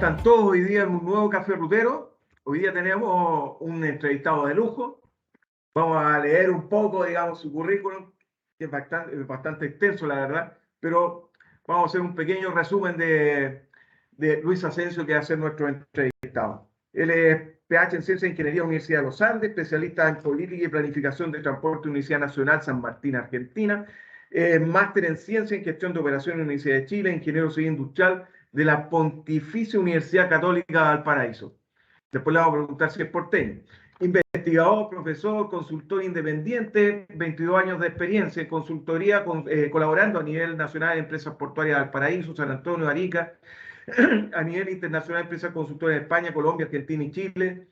están todos hoy día en un nuevo Café Rutero? Hoy día tenemos un entrevistado de lujo. Vamos a leer un poco, digamos, su currículum, que es bastante extenso, la verdad, pero vamos a hacer un pequeño resumen de Luis Asensio, que va a ser nuestro entrevistado. Él es PH en Ciencia e Ingeniería, Universidad de los Andes, especialista en Política y Planificación de Transporte, Universidad Nacional San Martín, Argentina, máster en Ciencia y Gestión de Operaciones, Universidad de Chile, ingeniero civil industrial de la Pontificia Universidad Católica de Valparaíso. Después le vamos a preguntar si es porteño. Investigador, profesor, consultor independiente, 22 años de experiencia en consultoría, colaborando a nivel nacional en empresas portuarias de Valparaíso, San Antonio, Arica, a nivel internacional, empresas consultoras de España, Colombia, Argentina y Chile,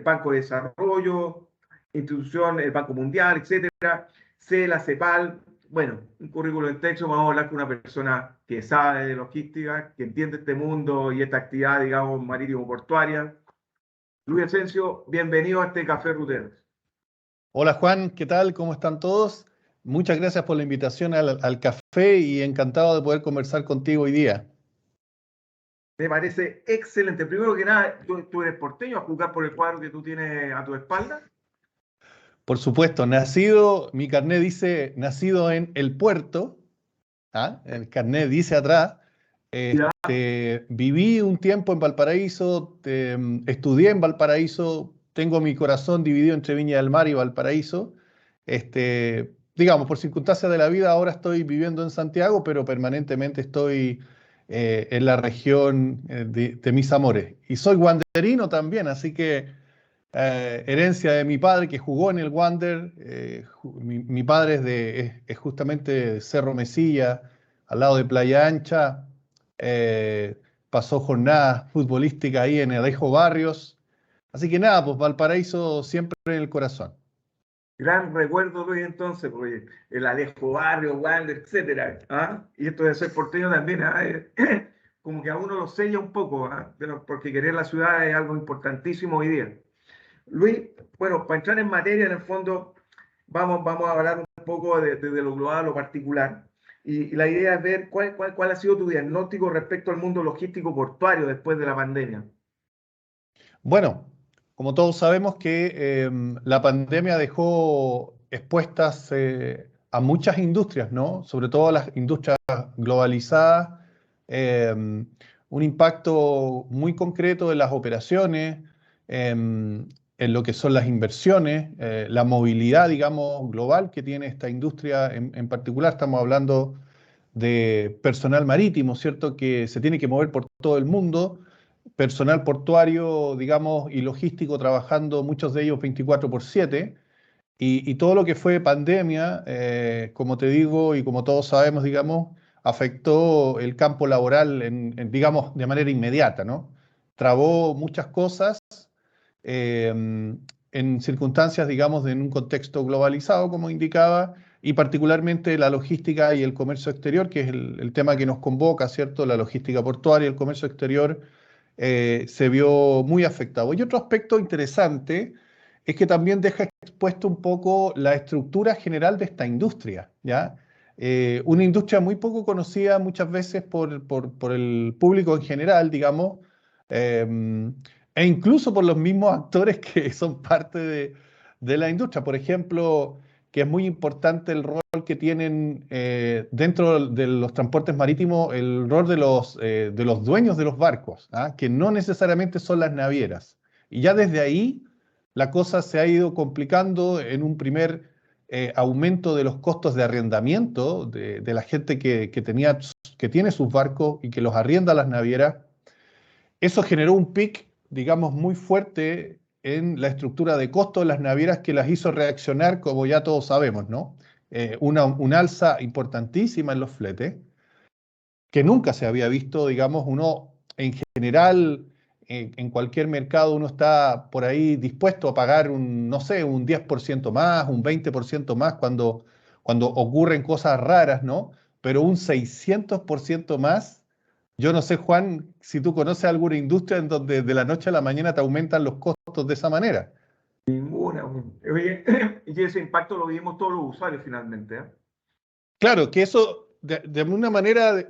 Banco de Desarrollo, institución, el Banco Mundial, etcétera, CELA, CEPAL. Bueno, un currículo en texto. Vamos a hablar con una persona que sabe de logística, que entiende este mundo y esta actividad, digamos, marítimo-portuaria. Luis Asensio, bienvenido a este Café Rutero. Hola Juan, ¿qué tal? ¿Cómo están todos? Muchas gracias por la invitación al café y encantado de poder conversar contigo hoy día. Me parece excelente. Primero que nada, ¿tú eres porteño a juzgar por el cuadro que tú tienes a tu espalda? Por supuesto, mi carnet dice nacido en El Puerto, el carnet dice atrás. Viví un tiempo en Valparaíso, estudié en Valparaíso, tengo mi corazón dividido entre Viña del Mar y Valparaíso. Digamos, por circunstancias de la vida, ahora estoy viviendo en Santiago, pero permanentemente estoy en la región de mis amores. Y soy wanderino también, así que herencia de mi padre que jugó en el Wander. Mi padre es justamente de Cerro Mesilla, al lado de Playa Ancha. Pasó jornadas futbolísticas ahí en Alejo Barrios. Así que nada, pues Valparaíso siempre en el corazón. Gran recuerdo, Luis, entonces, porque el Alejo Barrio, Wander, etcétera. Y esto de ser porteño también, como que a uno lo sella un poco, porque querer la ciudad es algo importantísimo hoy día. Luis, bueno, para entrar en materia, en el fondo, vamos a hablar un poco de lo global a lo particular. Y la idea es ver cuál ha sido tu diagnóstico respecto al mundo logístico portuario después de la pandemia. Bueno, como todos sabemos que la pandemia dejó expuestas a muchas industrias, ¿no? Sobre todo a las industrias globalizadas, eh, un impacto muy concreto en las operaciones, en lo que son las inversiones, la movilidad, digamos, global que tiene esta industria en particular. Estamos hablando de personal marítimo, ¿cierto? Que se tiene que mover por todo el mundo, personal portuario, digamos, y logístico trabajando, muchos de ellos 24/7, y todo lo que fue pandemia, como te digo y como todos sabemos, digamos, afectó el campo laboral, digamos, de manera inmediata, ¿no? Trabó muchas cosas eh, en circunstancias, digamos, en un contexto globalizado, como indicaba, y particularmente la logística y el comercio exterior, que es el tema que nos convoca, ¿cierto? La logística portuaria y el comercio exterior se vio muy afectado. Y otro aspecto interesante es que también deja expuesto un poco la estructura general de esta industria, ¿ya? Una industria muy poco conocida muchas veces por el público en general, digamos, eh, e incluso por los mismos actores que son parte de la industria. Por ejemplo, que es muy importante el rol que tienen dentro de los transportes marítimos, el rol de los dueños de los barcos, que no necesariamente son las navieras. Y ya desde ahí la cosa se ha ido complicando en un primer aumento de los costos de arrendamiento de la gente que tiene sus barcos y que los arrienda a las navieras. Eso generó un pic, digamos, muy fuerte en la estructura de costos de las navieras que las hizo reaccionar, como ya todos sabemos, ¿no? Un alza importantísima en los fletes, que nunca se había visto, digamos, uno en general, en cualquier mercado, uno está por ahí dispuesto a pagar no sé, un 10% más, un 20% más cuando ocurren cosas raras, ¿no? Pero un 600% más. Yo no sé, Juan, si tú conoces alguna industria en donde de la noche a la mañana te aumentan los costos de esa manera. Ninguna. Oye, y ese impacto lo vimos todos los usuarios finalmente. Claro, que eso, de alguna manera,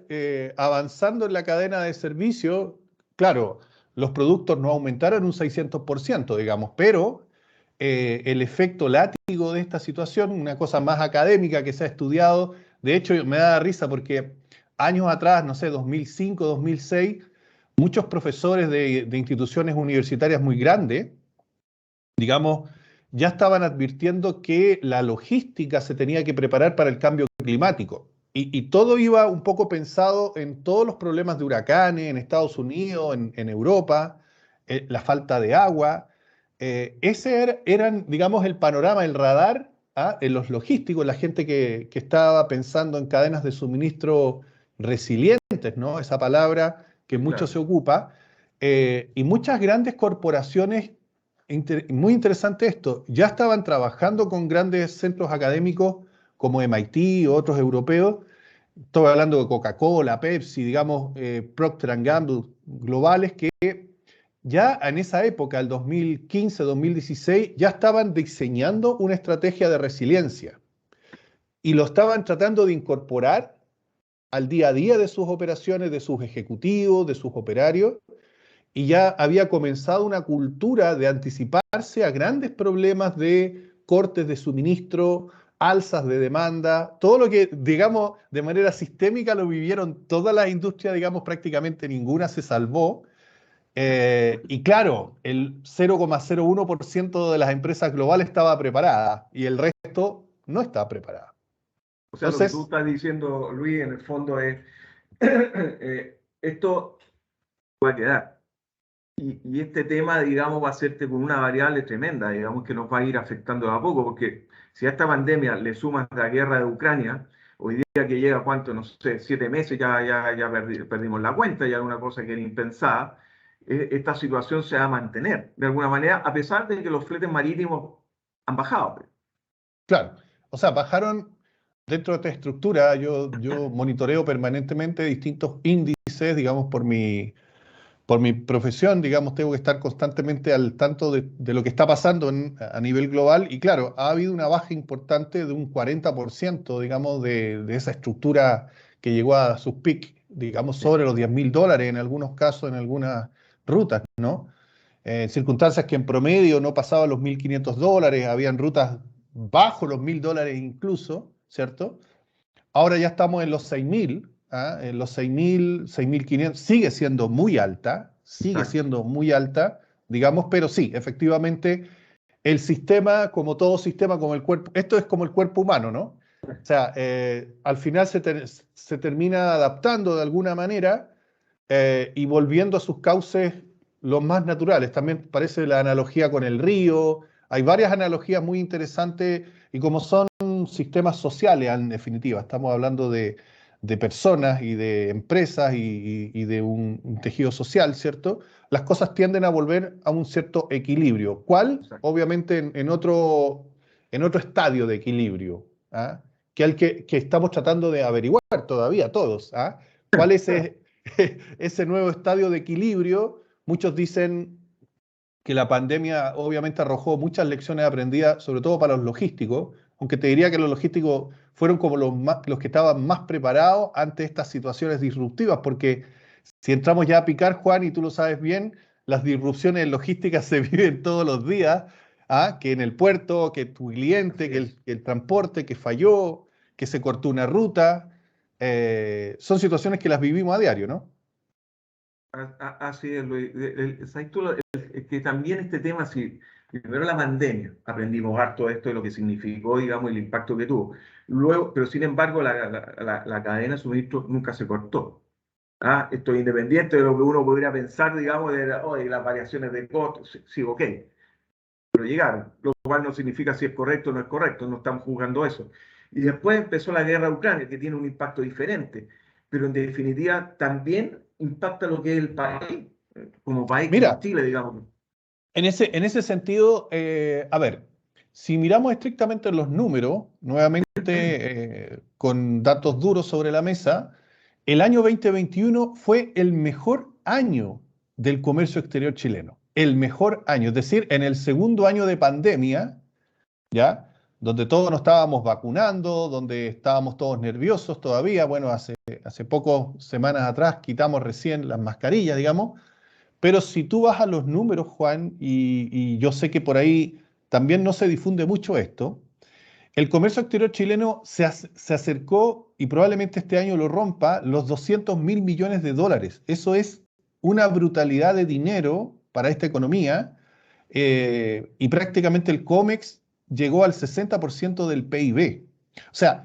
avanzando en la cadena de servicio, claro, los productos no aumentaron un 600%, digamos, pero el efecto látigo de esta situación, una cosa más académica que se ha estudiado, de hecho me da risa porque años atrás, no sé, 2005, 2006, muchos profesores de instituciones universitarias muy grandes, digamos, ya estaban advirtiendo que la logística se tenía que preparar para el cambio climático. Y todo iba un poco pensado en todos los problemas de huracanes en Estados Unidos, en Europa, la falta de agua. Eran, digamos, el panorama, el radar, ¿ah? En los logísticos, la gente que estaba pensando en cadenas de suministro resilientes, ¿no? Esa palabra que mucho Claro, se ocupa. Y muchas grandes corporaciones, muy interesante esto, ya estaban trabajando con grandes centros académicos como MIT o otros europeos. Estoy hablando de Coca-Cola, Pepsi, digamos, Procter & Gamble, globales, que ya en esa época, el 2015, 2016, ya estaban diseñando una estrategia de resiliencia y lo estaban tratando de incorporar al día a día de sus operaciones, de sus ejecutivos, de sus operarios, y ya había comenzado una cultura de anticiparse a grandes problemas de cortes de suministro, alzas de demanda, todo lo que, digamos, de manera sistémica lo vivieron todas las industrias, digamos, prácticamente ninguna se salvó. Y claro, el 0,01% de las empresas globales estaba preparada y el resto no estaba preparada. o sea, lo que tú Entonces, estás diciendo, Luis, en el fondo es, esto va a quedar. Y este tema, digamos, va a ser con una variable tremenda, digamos, que nos va a ir afectando de a poco, porque si a esta pandemia le sumas la guerra de Ucrania, hoy día que llega, ¿cuánto? No sé, 7 meses, ya perdimos la cuenta, ya es una cosa que era impensada, esta situación se va a mantener, de alguna manera, a pesar de que los fletes marítimos han bajado. claro, o sea, bajaron dentro de esta estructura, yo monitoreo permanentemente distintos índices, digamos, por mi profesión, digamos, tengo que estar constantemente al tanto de lo que está pasando a nivel global. Y claro, ha habido una baja importante de un 40%, digamos, de esa estructura que llegó a sus picos, digamos, sobre los $10.000 en algunos casos, en algunas rutas, ¿no? Circunstancias que en promedio no pasaban los $1.500, habían rutas bajo los $1.000 incluso, ¿cierto? Ahora ya estamos en los 6.000, ¿ah? En los 6.500, sigue Exacto. siendo muy alta, digamos, pero sí, efectivamente, el sistema, como todo sistema, como el cuerpo, esto es como el cuerpo humano, ¿no? O sea, al final se termina adaptando de alguna manera y volviendo a sus cauces los más naturales. También parece la analogía con el río, hay varias analogías muy interesantes y como son sistemas sociales, en definitiva. Estamos hablando de personas y de empresas y de un tejido social, ¿cierto? Las cosas tienden a volver a un cierto equilibrio. ¿Cuál? Exacto. Obviamente en otro estadio de equilibrio, ¿ah? Que estamos tratando de averiguar todavía todos. ¿Ah? ¿Cuál es ese nuevo estadio de equilibrio? Muchos dicen que la pandemia obviamente arrojó muchas lecciones aprendidas, sobre todo para los logísticos, aunque te diría que los logísticos fueron como los que estaban más preparados ante estas situaciones disruptivas, porque si entramos ya a picar, Juan, y tú lo sabes bien, las disrupciones en logística se viven todos los días, ¿ah? Que en el puerto, que tu cliente, Así que es. el transporte, que falló, que se cortó una ruta, son situaciones que las vivimos a diario, ¿no? Así es, Luis. ¿Sabes tú es que también este tema, si primero la pandemia, aprendimos harto de esto de lo que significó, digamos, el impacto que tuvo. Luego, pero sin embargo, la cadena de suministro nunca se cortó. ¿Ah? Esto es independiente de lo que uno podría pensar, digamos, de las variaciones de costos. Sí, sí, ok, pero llegaron, lo cual no significa si es correcto o no es correcto, no estamos juzgando eso. Y después empezó la guerra de Ucrania, que tiene un impacto diferente, pero en definitiva también impacta lo que es el país, como país, como Mira, Chile, digamos. en ese sentido, a ver, si miramos estrictamente los números, nuevamente con datos duros sobre la mesa, el año 2021 fue el mejor año del comercio exterior chileno. El mejor año, es decir, en el segundo año de pandemia, ¿ya? Donde todos nos estábamos vacunando, donde estábamos todos nerviosos todavía. Bueno, hace pocas semanas atrás quitamos recién las mascarillas, digamos. Pero si tú vas a los números, Juan, y yo sé que por ahí también no se difunde mucho esto, el comercio exterior chileno se acercó y probablemente este año lo rompa los 200.000 millones de dólares. Eso es una brutalidad de dinero para esta economía y prácticamente el COMEX llegó al 60% del PIB. O sea,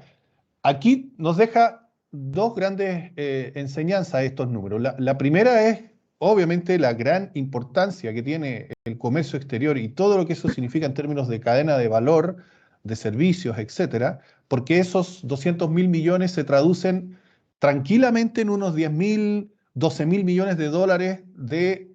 aquí nos deja dos grandes enseñanzas estos números. La primera es, obviamente, la gran importancia que tiene el comercio exterior y todo lo que eso significa en términos de cadena de valor, de servicios, etcétera, porque esos 200.000 millones se traducen tranquilamente en unos 10.000, 12.000 millones de dólares de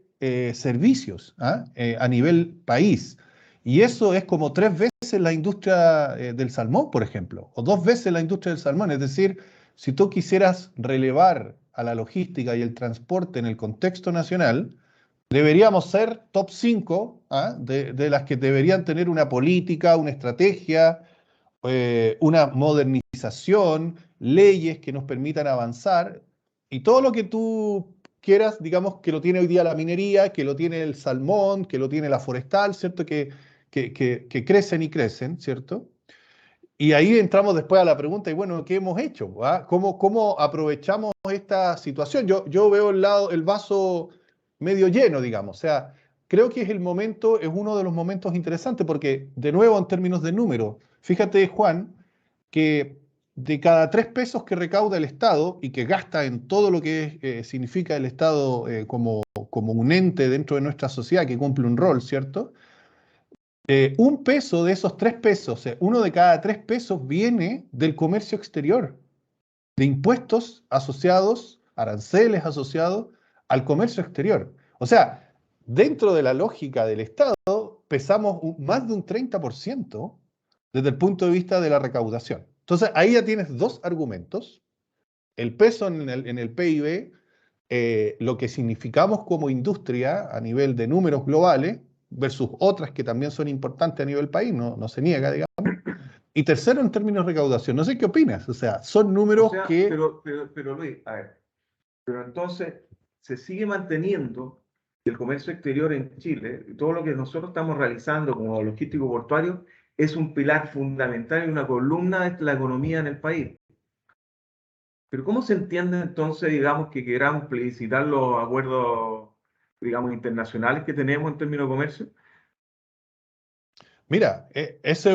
servicios a nivel país. Y eso es como 3 veces la industria del salmón, por ejemplo, o 2 veces la industria del salmón. Es decir, si tú quisieras relevar a la logística y el transporte en el contexto nacional, deberíamos ser top 5 de las que deberían tener una política, una estrategia, una modernización, leyes que nos permitan avanzar y todo lo que tú quieras, digamos, que lo tiene hoy día la minería, que lo tiene el salmón, que lo tiene la forestal, ¿cierto? Que crecen y crecen, ¿cierto? Y ahí entramos después a la pregunta, y bueno, ¿qué hemos hecho? ¿Cómo aprovechamos esta situación? Yo veo el vaso medio lleno, digamos. O sea, creo que es uno de los momentos interesantes, porque, de nuevo, en términos de números, fíjate, Juan, que de cada 3 pesos que recauda el Estado y que gasta en todo lo que significa el Estado como un ente dentro de nuestra sociedad que cumple un rol, ¿cierto? 1 peso de esos 3 pesos, o sea, uno de cada 3 pesos viene del comercio exterior, de impuestos asociados, aranceles asociados al comercio exterior. O sea, dentro de la lógica del Estado, pesamos más de un 30% desde el punto de vista de la recaudación. Entonces, ahí ya tienes dos argumentos. El peso en el PIB, lo que significamos como industria a nivel de números globales versus otras que también son importantes a nivel país, no se niega, digamos. Y tercero, en términos de recaudación. No sé qué opinas, o sea, son O números sea, que... pero Luis, a ver, pero entonces se sigue manteniendo el comercio exterior en Chile, todo lo que nosotros estamos realizando como logístico portuario, es un pilar fundamental y una columna de la economía en el país. Pero ¿cómo se entiende entonces, digamos, que queramos plebiscitar los acuerdos, digamos, internacionales que tenemos en términos de comercio? Mira, ese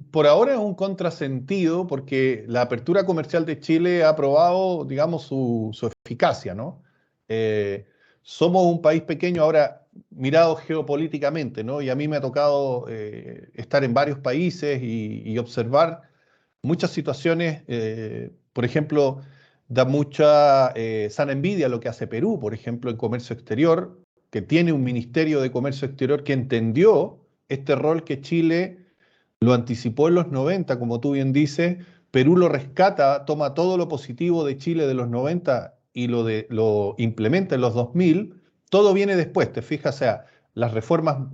por ahora es un contrasentido porque la apertura comercial de Chile ha probado, digamos, su eficacia, ¿no? Eh, Somos un país pequeño ahora mirado geopolíticamente, ¿no? Y a mí me ha tocado estar en varios países y observar muchas situaciones. Por ejemplo, da mucha sana envidia lo que hace Perú, por ejemplo, en comercio exterior, que tiene un ministerio de comercio exterior que entendió este rol que Chile lo anticipó en los 90, como tú bien dices. Perú lo rescata, toma todo lo positivo de Chile de los 90 y lo implementa en los 2000. Todo viene después, te fijas, o sea, las reformas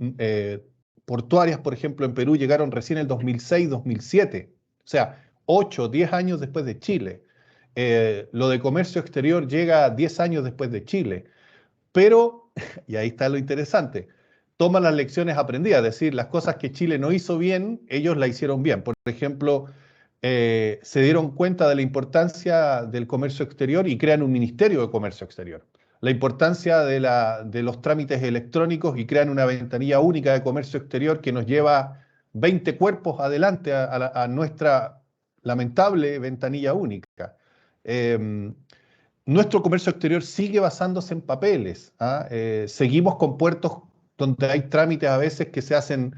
portuarias, por ejemplo, en Perú llegaron recién en el 2006-2007, o sea, 8 o 10 años después de Chile. Lo de comercio exterior llega 10 años después de Chile. Pero, y ahí está lo interesante, toman las lecciones aprendidas, es decir, las cosas que Chile no hizo bien, ellos la hicieron bien. Por ejemplo, se dieron cuenta de la importancia del comercio exterior y crean un ministerio de comercio exterior. La importancia de los trámites electrónicos y crean una ventanilla única de comercio exterior que nos lleva 20 cuerpos adelante a nuestra lamentable ventanilla única. Eh, Nuestro comercio exterior sigue basándose en papeles. Seguimos con puertos donde hay trámites a veces que se hacen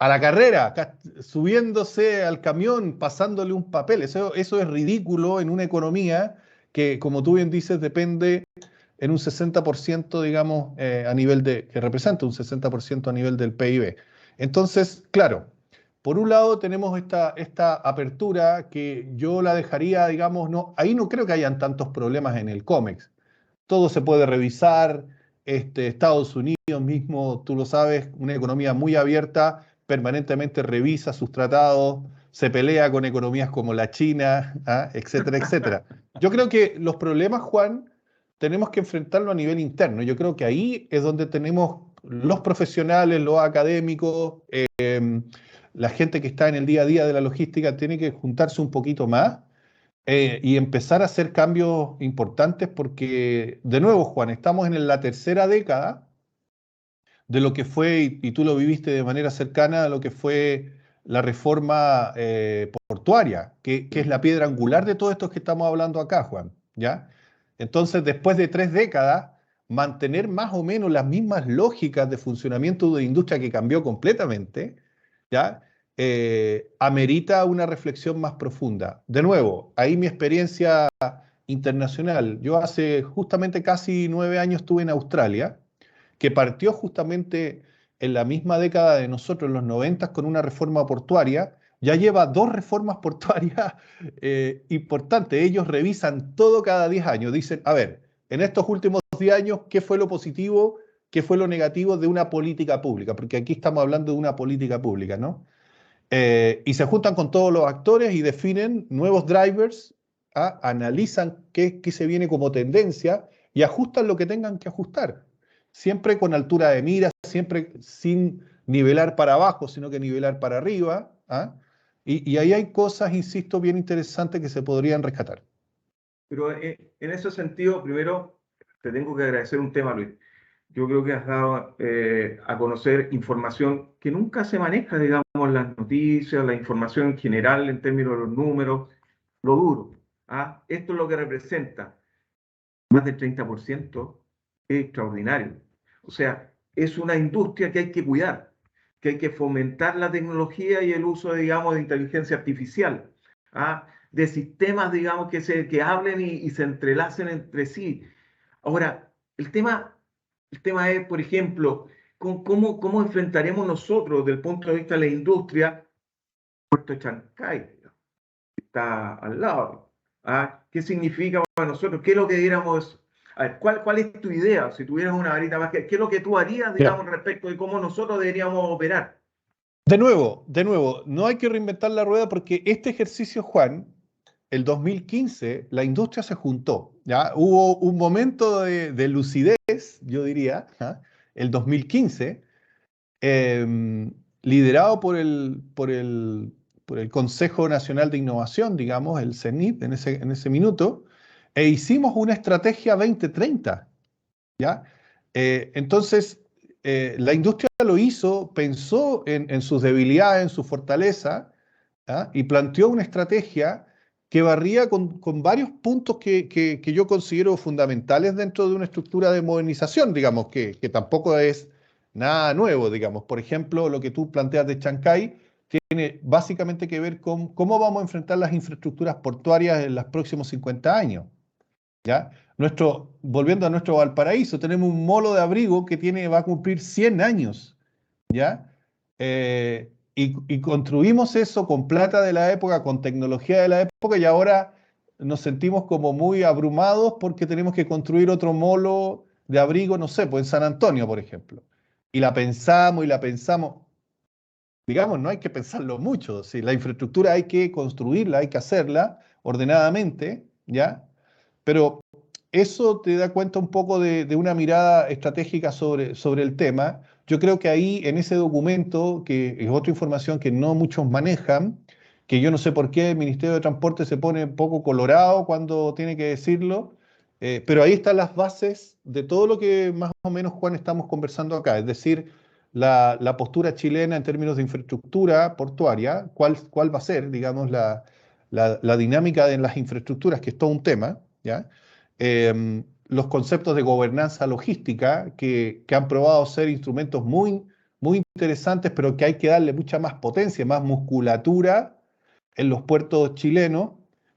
a la carrera, subiéndose al camión, pasándole un papel. Eso es ridículo en una economía que, como tú bien dices, depende en un 60%, digamos, que representa un 60% a nivel del PIB. Entonces, claro, por un lado tenemos esta apertura que yo la dejaría, digamos, no, ahí no creo que hayan tantos problemas en el COMEX. Todo se puede revisar. Estados Unidos mismo, tú lo sabes, una economía muy abierta, permanentemente revisa sus tratados, se pelea con economías como la China, etcétera, etcétera. Yo creo que los problemas, Juan, tenemos que enfrentarlo a nivel interno. Yo creo que ahí es donde tenemos los profesionales, los académicos, la gente que está en el día a día de la logística, tiene que juntarse un poquito más y empezar a hacer cambios importantes porque, de nuevo, Juan, estamos en la tercera década de lo que fue, y tú lo viviste de manera cercana, a lo que fue la reforma portuaria, que es la piedra angular de todo esto que estamos hablando acá, Juan, ¿ya? Entonces, después de 3 décadas, mantener más o menos las mismas lógicas de funcionamiento de industria que cambió completamente, ¿ya? Amerita una reflexión más profunda. De nuevo, ahí mi experiencia internacional. Yo hace justamente casi 9 años estuve en Australia, que partió justamente en la misma década de nosotros, en los 90, con una reforma portuaria. Ya lleva 2 reformas portuarias importantes. Ellos revisan todo cada 10 años. Dicen, a ver, en estos últimos 10 años, ¿qué fue lo positivo? ¿Qué fue lo negativo de una política pública? Porque aquí estamos hablando de una política pública, ¿no? Y se juntan con todos los actores y definen nuevos drivers, analizan qué se viene como tendencia y ajustan lo que tengan que ajustar. Siempre con altura de mira, siempre sin nivelar para abajo, sino que nivelar para arriba. Y ahí hay cosas, insisto, bien interesantes que se podrían rescatar. Pero en ese sentido, primero, te tengo que agradecer un tema, Luis. Yo creo que has dado a conocer información que nunca se maneja, digamos, las noticias, la información en general en términos de los números, lo duro. Esto es lo que representa más del 30%, es extraordinario. O sea, es una industria que hay que cuidar, que hay que fomentar la tecnología y el uso, digamos, de inteligencia artificial, de sistemas, digamos, que hablen y se entrelacen entre sí. Ahora, el tema es, por ejemplo, cómo enfrentaremos nosotros, desde el punto de vista de la industria, Puerto de Chancay, que está al lado. ¿Qué significa para nosotros? ¿Qué es lo que diéramos? A ver, ¿cuál es tu idea? Si tuvieras una varita mágica, ¿qué es lo que tú harías, Ya. digamos, respecto de cómo nosotros deberíamos operar? De nuevo, no hay que reinventar la rueda porque este ejercicio, Juan, el 2015, la industria se juntó, ¿ya? Hubo un momento de lucidez, yo diría, el 2015, liderado por el Consejo Nacional de Innovación, digamos, el CENIT, en ese minuto, e hicimos una estrategia 2030, ¿ya? Entonces, la industria lo hizo, pensó en sus debilidades, en su fortaleza, y planteó una estrategia que barría con varios puntos que yo considero fundamentales dentro de una estructura de modernización, digamos, que tampoco es nada nuevo, digamos. Por ejemplo, lo que tú planteas de Chancay tiene básicamente que ver con cómo vamos a enfrentar las infraestructuras portuarias en los próximos 50 años. ¿Ya? Volviendo a nuestro Valparaíso, tenemos un molo de abrigo que va a cumplir 100 años, ¿ya? Y construimos eso con plata de la época, con tecnología de la época, y ahora nos sentimos como muy abrumados porque tenemos que construir otro molo de abrigo, no sé, pues en San Antonio, por ejemplo. Y la pensamos. Digamos, no hay que pensarlo mucho. Si la infraestructura hay que construirla, hay que hacerla ordenadamente, ¿ya? Pero eso te da cuenta un poco de una mirada estratégica sobre el tema. Yo creo que ahí, en ese documento, que es otra información que no muchos manejan, que yo no sé por qué el Ministerio de Transporte se pone un poco colorado cuando tiene que decirlo, pero ahí están las bases de todo lo que más o menos, Juan, estamos conversando acá. Es decir, la postura chilena en términos de infraestructura portuaria, cuál va a ser, digamos, la dinámica de las infraestructuras, que es todo un tema, ¿ya? Los conceptos de gobernanza logística que han probado ser instrumentos muy, muy interesantes, pero que hay que darle mucha más potencia, más musculatura en los puertos chilenos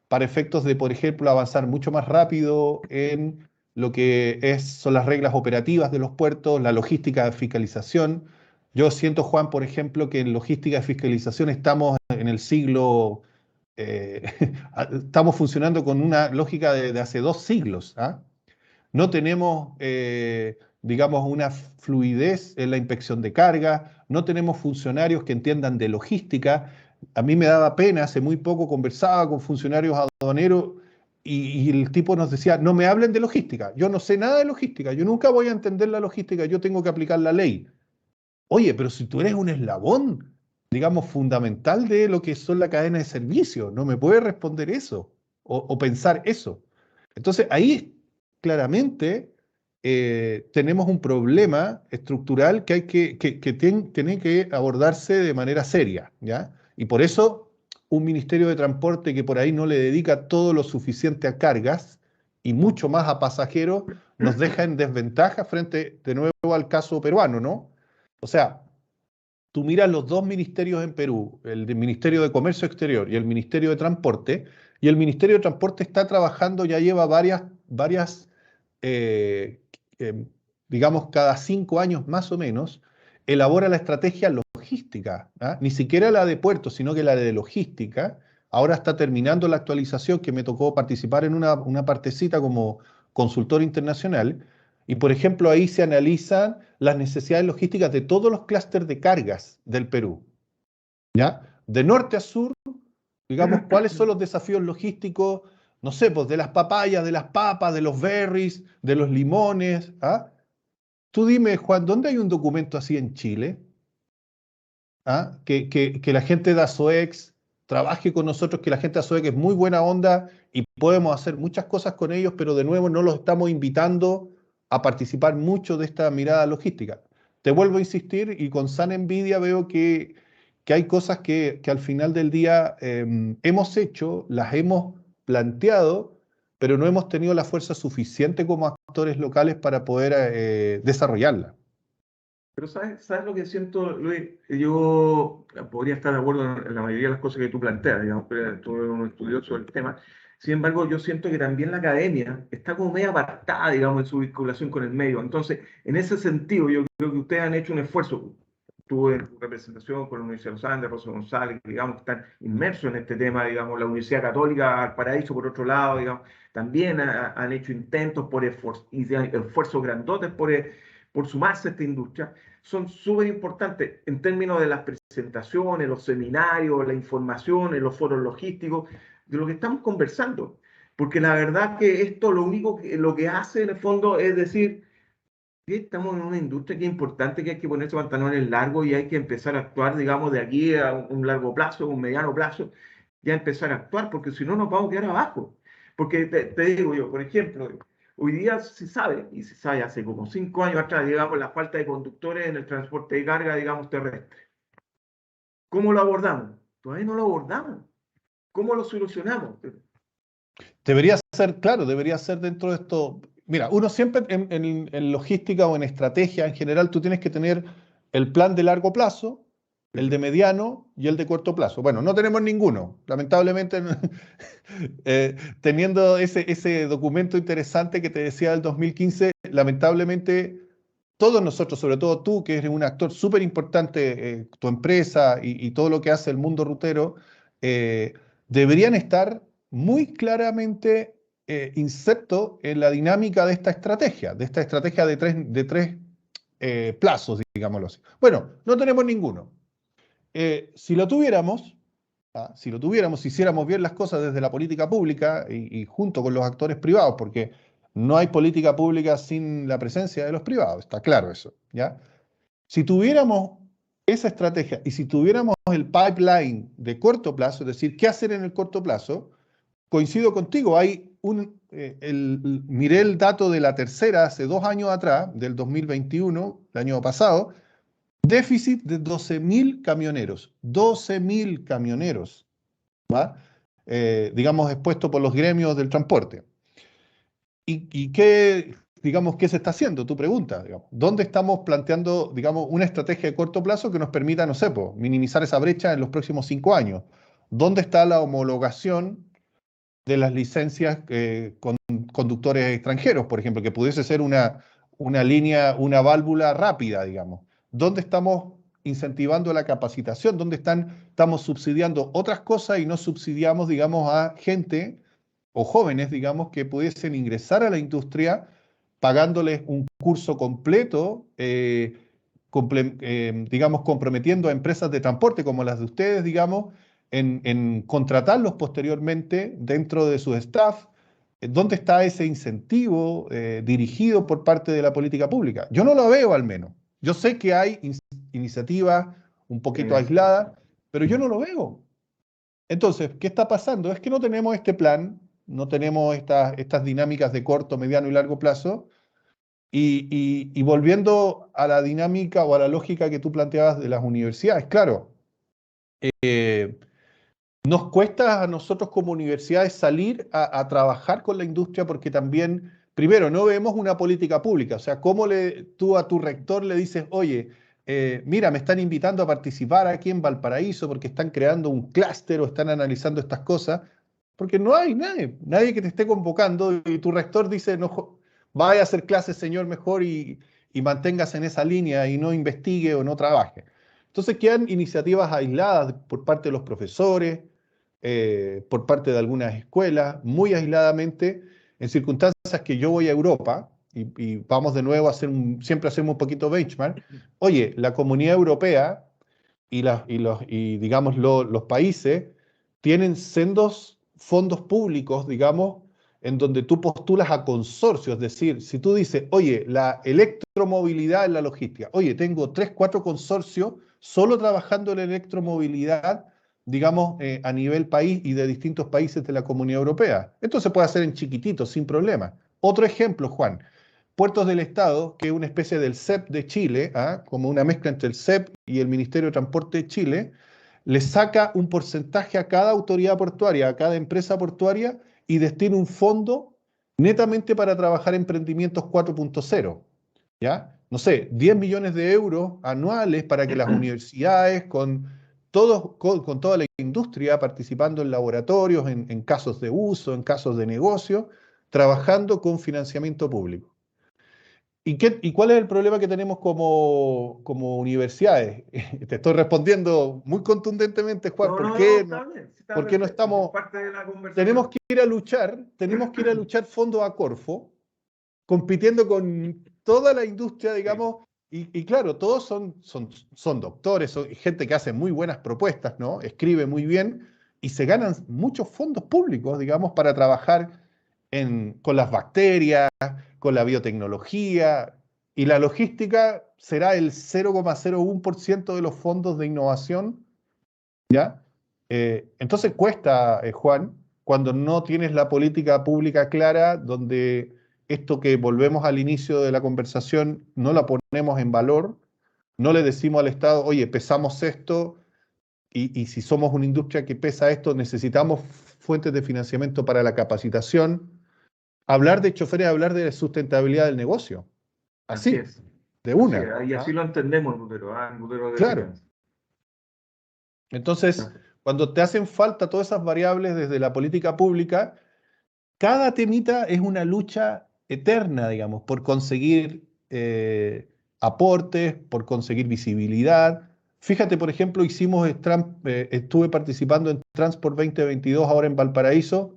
para efectos de, por ejemplo, avanzar mucho más rápido en lo que son las reglas operativas de los puertos, la logística de fiscalización. Yo siento, Juan, por ejemplo, que en logística de fiscalización estamos en el siglo estamos funcionando con una lógica de hace 2 siglos. No tenemos, digamos, una fluidez en la inspección de carga, no tenemos funcionarios que entiendan de logística. A mí me daba pena, hace muy poco conversaba con funcionarios aduaneros y el tipo nos decía, no me hablen de logística, yo no sé nada de logística, yo nunca voy a entender la logística, yo tengo que aplicar la ley. Oye, pero si tú eres un eslabón, digamos, fundamental de lo que son la cadena de servicio, no me puedes responder eso o pensar eso. Entonces, ahí claramente tenemos un problema estructural que hay tiene que abordarse de manera seria, ¿ya? Y por eso un Ministerio de Transporte que por ahí no le dedica todo lo suficiente a cargas y mucho más a pasajeros, nos deja en desventaja frente, de nuevo, al caso peruano, ¿no? O sea, tú miras los dos ministerios en Perú, el Ministerio de Comercio Exterior y el Ministerio de Transporte, y el Ministerio de Transporte está trabajando, ya lleva varias eh, eh, digamos, cada 5 años más o menos, elabora la estrategia logística, ¿ah? Ni siquiera la de puertos, sino que la de logística. Ahora está terminando la actualización que me tocó participar en una partecita como consultor internacional. Y por ejemplo, ahí se analizan las necesidades logísticas de todos los clústeres de cargas del Perú, ¿ya? De norte a sur, digamos, cuáles son los desafíos logísticos, no sé, pues de las papayas, de las papas, de los berries, de los limones, ¿ah? Tú dime, Juan, ¿dónde hay un documento así en Chile? ¿Ah? Que la gente de ASOEX trabaje con nosotros, que la gente de ASOEX es muy buena onda y podemos hacer muchas cosas con ellos, pero de nuevo no los estamos invitando a participar mucho de esta mirada logística. Te vuelvo a insistir y con sana envidia veo que hay cosas que al final del día hemos hecho, las hemos planteado, pero no hemos tenido la fuerza suficiente como actores locales para poder desarrollarla. Pero ¿sabes lo que siento, Luis? Yo podría estar de acuerdo en la mayoría de las cosas que tú planteas, digamos, pero tú eres un estudioso del tema. Sin embargo, yo siento que también la academia está como media apartada, digamos, en su vinculación con el medio. Entonces, en ese sentido, yo creo que ustedes han hecho un esfuerzo. Tú en tu representación con la Universidad de los Andes, Rosa González, digamos, que están inmersos en este tema, digamos, la Universidad Católica Paraíso, por otro lado, digamos, también han hecho intentos por esfuerzos grandotes por sumarse a esta industria, son súper importantes en términos de las presentaciones, los seminarios, la información, los foros logísticos, de lo que estamos conversando. Porque la verdad que esto lo que hace en el fondo es decir, que estamos en una industria que es importante, que hay que ponerse pantalones largos y hay que empezar a actuar, digamos, de aquí a un largo plazo, un mediano plazo, ya empezar a actuar, porque si no nos vamos a quedar abajo. Porque te digo yo, por ejemplo, hoy día se sabe, y se sabe hace como 5 años atrás, digamos, la falta de conductores en el transporte de carga, digamos, terrestre. ¿Cómo lo abordamos? Todavía no lo abordamos. ¿Cómo lo solucionamos? Debería ser, claro, debería ser dentro de esto. Mira, uno siempre en logística o en estrategia en general, tú tienes que tener el plan de largo plazo, el de mediano y el de corto plazo. Bueno, no tenemos ninguno, lamentablemente, teniendo ese documento interesante que te decía del 2015, lamentablemente todos nosotros, sobre todo tú, que eres un actor súper importante, tu empresa y todo lo que hace el mundo rutero, deberían estar muy claramente insertos en la dinámica de esta estrategia de tres plazos, digámoslo así. Bueno, no tenemos ninguno. Si lo tuviéramos, si hiciéramos bien las cosas desde la política pública y junto con los actores privados, porque no hay política pública sin la presencia de los privados, está claro eso, ¿ya? Si tuviéramos esa estrategia y si tuviéramos el pipeline de corto plazo, es decir, qué hacer en el corto plazo, coincido contigo, miré el dato de la tercera hace 2 años atrás, del 2021, el año pasado, déficit de 12.000 camioneros, 12.000 camioneros, ¿va? Digamos, expuesto por los gremios del transporte. ¿Y qué, digamos, qué se está haciendo? Tu pregunta, digamos. ¿Dónde estamos planteando, digamos, una estrategia de corto plazo que nos permita, no sé, minimizar esa brecha en los próximos 5 años? ¿Dónde está la homologación de las licencias con conductores extranjeros, por ejemplo, que pudiese ser una línea, una válvula rápida, digamos? ¿Dónde estamos incentivando la capacitación? ¿Dónde estamos subsidiando otras cosas y no subsidiamos, digamos, a gente o jóvenes, digamos, que pudiesen ingresar a la industria pagándoles un curso completo, digamos, comprometiendo a empresas de transporte como las de ustedes, digamos, en contratarlos posteriormente dentro de su staff, ¿Dónde está ese incentivo dirigido por parte de la política pública? Yo no lo veo al menos. Yo sé que hay iniciativas un poquito aisladas, pero yo no lo veo. Entonces, ¿qué está pasando? Es que no tenemos este plan, no tenemos estas dinámicas de corto, mediano y largo plazo. Y volviendo a la dinámica o a la lógica que tú planteabas de las universidades, claro, nos cuesta a nosotros como universidades salir a trabajar con la industria porque también, primero, no vemos una política pública. O sea, ¿cómo tú a tu rector le dices, oye, mira, me están invitando a participar aquí en Valparaíso porque están creando un clúster o están analizando estas cosas? Porque no hay nadie que te esté convocando y tu rector dice, no, vaya a hacer clases, señor, mejor y manténgase en esa línea y no investigue o no trabaje. Entonces quedan iniciativas aisladas por parte de los profesores, por parte de algunas escuelas, muy aisladamente, en circunstancias que yo voy a Europa y vamos de nuevo a hacer siempre hacemos un poquito benchmark. Oye, la Comunidad Europea y digamos los países tienen sendos fondos públicos, digamos, en donde tú postulas a consorcios, es decir, si tú dices, oye, la electromovilidad en la logística, oye, tengo 3, 4 consorcios solo trabajando en la electromovilidad, digamos, a nivel país y de distintos países de la Comunidad Europea. Esto se puede hacer en chiquitito, sin problema. Otro ejemplo, Juan, Puertos del Estado, que es una especie del CEP de Chile, como una mezcla entre el CEP y el Ministerio de Transporte de Chile, le saca un porcentaje a cada autoridad portuaria, a cada empresa portuaria, y destina un fondo netamente para trabajar emprendimientos 4.0, ¿ya? No sé, 10 millones de euros anuales para que las universidades, con toda la industria, participando en laboratorios, en casos de uso, en casos de negocio, trabajando con financiamiento público. ¿Y cuál es el problema que tenemos como universidades? Te estoy respondiendo muy contundentemente, Juan. No, ¿Por no, no, qué está bien, sí, está por qué no perfecto, es estamos? parte de la Tenemos conversación. que ir a luchar, fondos a Corfo, compitiendo con toda la industria, Sí. digamos, y claro, todos son doctores, son gente que hace muy buenas propuestas, ¿no? Escribe muy bien y se ganan muchos fondos públicos, digamos, para trabajar con las bacterias, con la biotecnología, y la logística será el 0,01% de los fondos de innovación, ¿ya? Entonces cuesta, Juan, cuando no tienes la política pública clara, donde esto que volvemos al inicio de la conversación, no la ponemos en valor, no le decimos al Estado, oye, pesamos esto, y si somos una industria que pesa esto, necesitamos fuentes de financiamiento para la capacitación. Hablar de choferes, hablar de sustentabilidad del negocio. Así Así, es, de así una. es, y así lo entendemos en Lutero, en Lutero de Claro. finanzas. Entonces, cuando te hacen falta todas esas variables desde la política pública, cada temita es una lucha eterna, digamos, por conseguir aportes, por conseguir visibilidad. Fíjate, por ejemplo, estuve participando en Transport 2022 ahora en Valparaíso,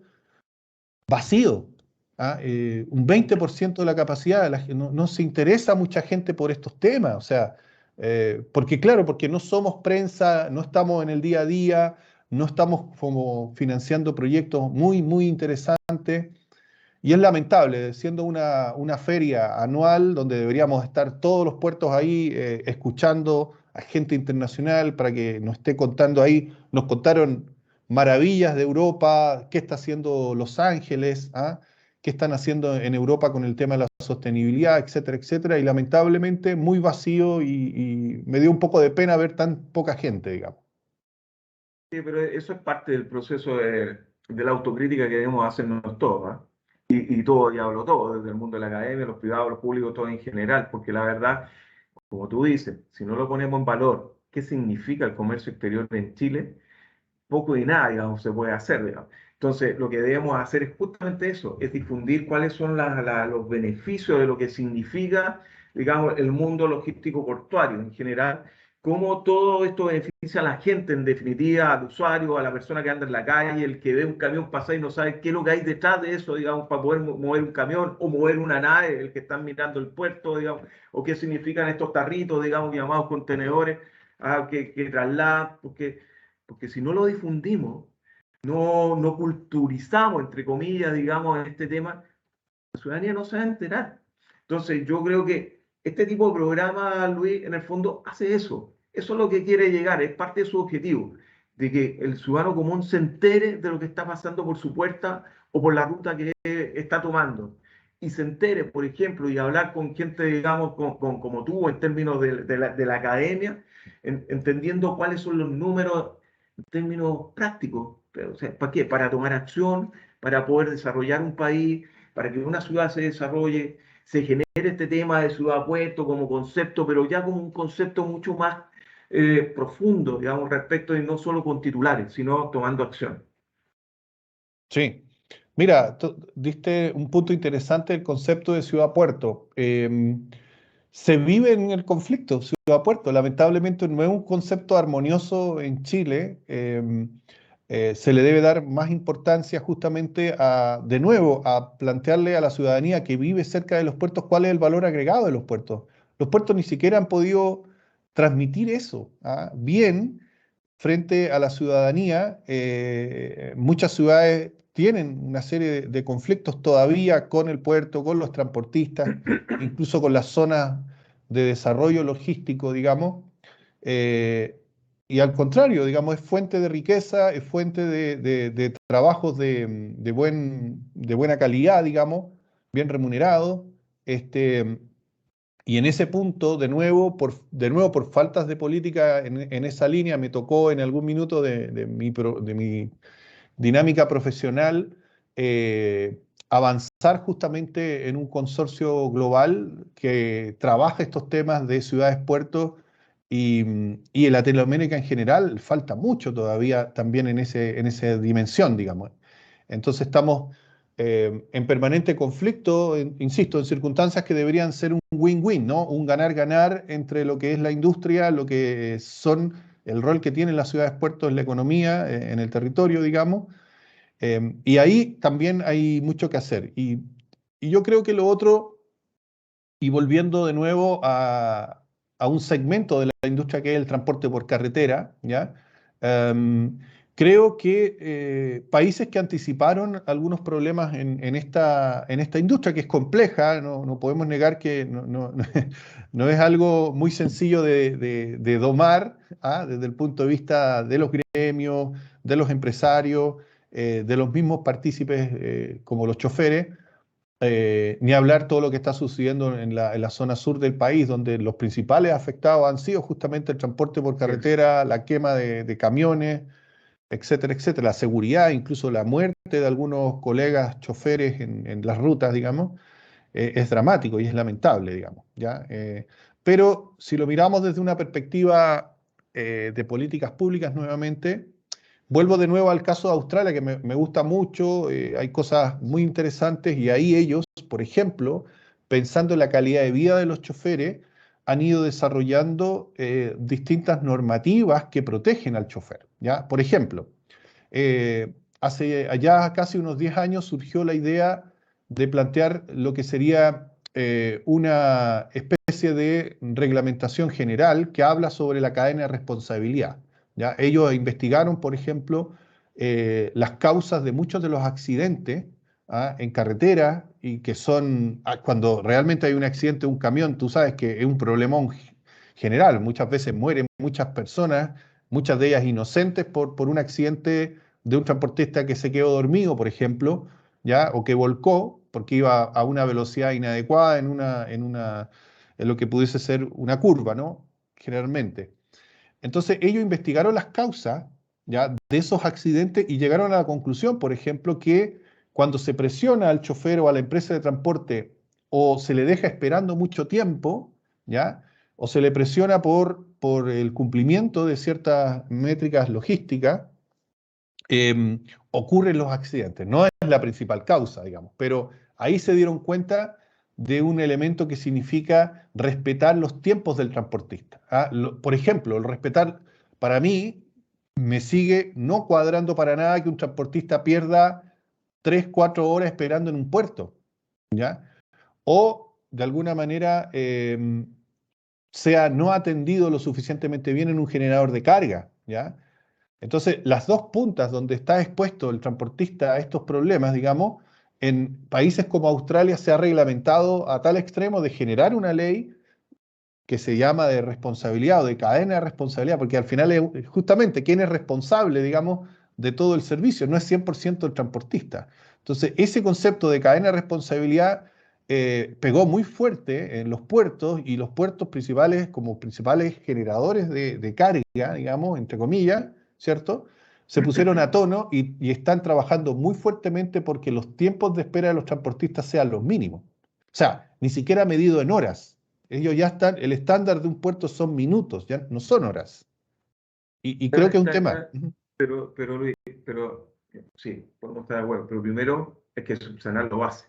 vacío. Un 20% de la capacidad, no se interesa mucha gente por estos temas, o sea, porque claro, porque no somos prensa, no estamos en el día a día, no estamos como financiando proyectos muy, muy interesantes. Y es lamentable, siendo una feria anual donde deberíamos estar todos los puertos ahí escuchando a gente internacional para que nos esté contando ahí. Nos contaron maravillas de Europa, qué está haciendo Los Ángeles, qué están haciendo en Europa con el tema de la sostenibilidad, etcétera, etcétera. Y lamentablemente muy vacío y me dio un poco de pena ver tan poca gente, digamos. Sí, pero eso es parte del proceso de la autocrítica que debemos hacernos todos, ¿ah? Y todo, y hablo todo, desde el mundo de la academia, los privados, los públicos, todo en general, porque la verdad, como tú dices, si no lo ponemos en valor, ¿qué significa el comercio exterior en Chile? Poco y nada, digamos, se puede hacer, digamos. Entonces, lo que debemos hacer es justamente eso, es difundir cuáles son los beneficios de lo que significa, digamos, el mundo logístico portuario en general, cómo todo esto beneficia a la gente, en definitiva, al usuario, a la persona que anda en la calle, el que ve un camión pasar y no sabe qué es lo que hay detrás de eso, digamos, para poder mover un camión o mover una nave, el que está mirando el puerto, digamos, o qué significan estos tarritos, digamos, llamados contenedores, que trasladan, porque si no lo difundimos, no culturizamos, entre comillas, digamos, este tema, la ciudadanía no se va a enterar. Entonces, yo creo que este tipo de programa, Luis, en el fondo hace eso. Eso es lo que quiere llegar, es parte de su objetivo, de que el ciudadano común se entere de lo que está pasando por su puerta o por la ruta que está tomando. Y se entere, por ejemplo, y hablar con gente, digamos, como tú, en términos de la academia, entendiendo cuáles son los números en términos prácticos. Pero, o sea, ¿para qué? Para tomar acción, para poder desarrollar un país, para que una ciudad se desarrolle, se genere este tema de ciudad-puerto como concepto, pero ya como un concepto mucho más profundo, digamos, respecto de no solo con titulares, sino tomando acción. Sí. Mira, diste un punto interesante el concepto de ciudad-puerto. Se vive en el conflicto ciudad-puerto. Lamentablemente no es un concepto armonioso en Chile. Se le debe dar más importancia justamente de nuevo, a plantearle a la ciudadanía que vive cerca de los puertos cuál es el valor agregado de los puertos. Los puertos ni siquiera han podido transmitir eso, ¿ah? Bien frente a la ciudadanía. Muchas ciudades tienen una serie de conflictos todavía con el puerto, con los transportistas, incluso con las zonas de desarrollo logístico, digamos. eh, y al contrario, digamos, es fuente de riqueza, es fuente de trabajos de buena calidad, digamos, bien remunerados. Este, y en ese punto, de nuevo por faltas de política en esa línea, me tocó en algún minuto de mi dinámica profesional avanzar justamente en un consorcio global que trabaja estos temas de ciudades, puertos y en Latinoamérica en general falta mucho todavía también en esa dimensión, digamos. Entonces estamos en permanente conflicto, insisto, en circunstancias que deberían ser un win-win, ¿no? Un ganar-ganar entre lo que es la industria, lo que son el rol que tienen las ciudades puertos en la economía, en el territorio, digamos. Y ahí también hay mucho que hacer. Y yo creo que lo otro, y volviendo de nuevo a un segmento de la industria que es el transporte por carretera, ¿ya? Em, Creo que países que anticiparon algunos problemas en esta industria, que es compleja, no podemos negar que no es algo muy sencillo de domar, ¿ah? Desde el punto de vista de los gremios, de los empresarios, de los mismos partícipes como los choferes. Ni hablar todo lo que está sucediendo en la zona sur del país, donde los principales afectados han sido justamente el transporte por Así es. carretera, la quema de camiones, etcétera, etcétera, la seguridad, incluso la muerte de algunos colegas choferes en las rutas, digamos, es dramático y es lamentable, digamos, ¿ya? Pero si lo miramos desde una perspectiva de políticas públicas nuevamente, vuelvo de nuevo al caso de Australia, que me gusta mucho, hay cosas muy interesantes y ahí ellos, por ejemplo, pensando en la calidad de vida de los choferes, han ido desarrollando distintas normativas que protegen al chofer, ¿ya? Por ejemplo, hace allá casi unos 10 años surgió la idea de plantear lo que sería una especie de reglamentación general que habla sobre la cadena de responsabilidad. ¿Ya? Ellos investigaron, por ejemplo, las causas de muchos de los accidentes, ¿ah? En carretera y que son, cuando realmente hay un accidente de un camión, tú sabes que es un problemón general, muchas veces mueren muchas personas, muchas de ellas inocentes por un accidente de un transportista que se quedó dormido, por ejemplo, ¿ya? O que volcó porque iba a una velocidad inadecuada en lo que pudiese ser una curva, ¿no? Generalmente. Entonces ellos investigaron las causas, ¿ya? De esos accidentes y llegaron a la conclusión, por ejemplo, que cuando se presiona al chofer o a la empresa de transporte o se le deja esperando mucho tiempo, ¿ya? O se le presiona por el cumplimiento de ciertas métricas logísticas, ocurren los accidentes. No es la principal causa, digamos, pero ahí se dieron cuenta de un elemento que significa respetar los tiempos del transportista. ¿Ah? Por ejemplo, el respetar, para mí, me sigue no cuadrando para nada que un transportista pierda 3, 4 horas esperando en un puerto, ¿ya? O de alguna manera sea no atendido lo suficientemente bien en un generador de carga, ¿ya? Entonces, las dos puntas donde está expuesto el transportista a estos problemas, digamos, en países como Australia se ha reglamentado a tal extremo de generar una ley que se llama de responsabilidad o de cadena de responsabilidad, porque al final es justamente quién es responsable, digamos, de todo el servicio, no es 100% el transportista. Entonces, ese concepto de cadena de responsabilidad pegó muy fuerte en los puertos y los puertos principales, como principales generadores de carga, digamos, entre comillas, ¿cierto? Se pusieron a tono y están trabajando muy fuertemente porque los tiempos de espera de los transportistas sean los mínimos. O sea, ni siquiera medido en horas. Ellos ya están, el estándar de un puerto son minutos, ya no son horas. Y creo que es un tema. Pero Luis, sí, podemos estar de acuerdo, pero primero hay que subsanar lo base.